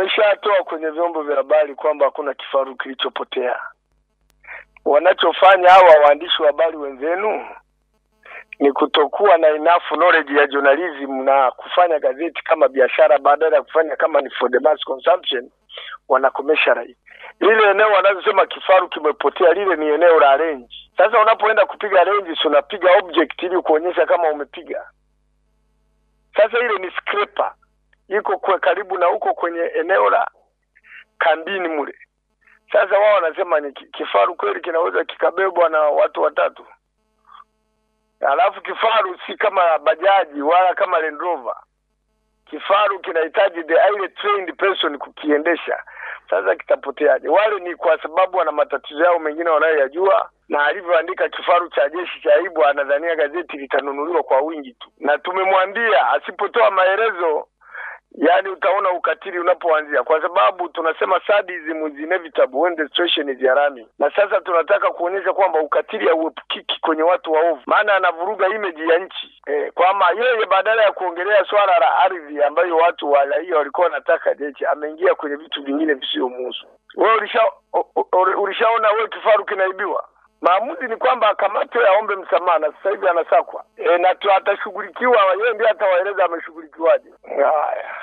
Tumeshatoa kwenye vyombo vya habari kwamba hakuna kifaru kilichopotea. Wanachofanya hawa waandishi wa habari wenzenu ni kutokuwa na enough knowledge ya journalism na kufanya gazeti kama biashara badala ya kufanya kama ni for the mass consumption. Wanakomesha rai. Lile eneo wanazosema kifaru kimepotea, lile ni eneo la range. Sasa unapoenda kupiga range unapiga object ili kuonyesha kama umepiga. Sasa ile ni scraper. Iko kwa karibu na huko kwenye eneo la kambini mule. Sasa wao wanasema ni kifaru kweli kinaweza kikabebwa na watu watatu. Alafu kifaru si kama bajaji wala kama Land Rover. Kifaru kinahitaji the highly trained person kukiendesha. Sasa kitapoteaje? Wale ni kwa sababu wana matatizo yao mengine wanayoyajua, na alivyoandika kifaru cha jeshi cha Aibu anadhania gazeti litanunuliwa kwa wingi tu. Na tumemwambia asipotoa maelezo, yani utaona ukatili unapoanzia, kwa sababu tunasema sadism is inevitable when the situation is alarming. Na sasa tunataka kuonyesha kwamba ukatili hauepukiki kwenye watu waovu, maana anavuruga image ya nchi. Kwamba yeye badala ya kuongelea swala la ardhi ambayo watu wa raia walikuwa wanataka jeshi, ameingia kwenye vitu vingine visiyomhusu. Wewe ulishaona wewe kifaru kinaibiwa? Maamuzi ni kwamba akamatwe aombe msamaha, na sasa hivi anasakwa. Na atashughulikiwa, yeye ndiye atawaeleza ameshughulikiwaje. Haya.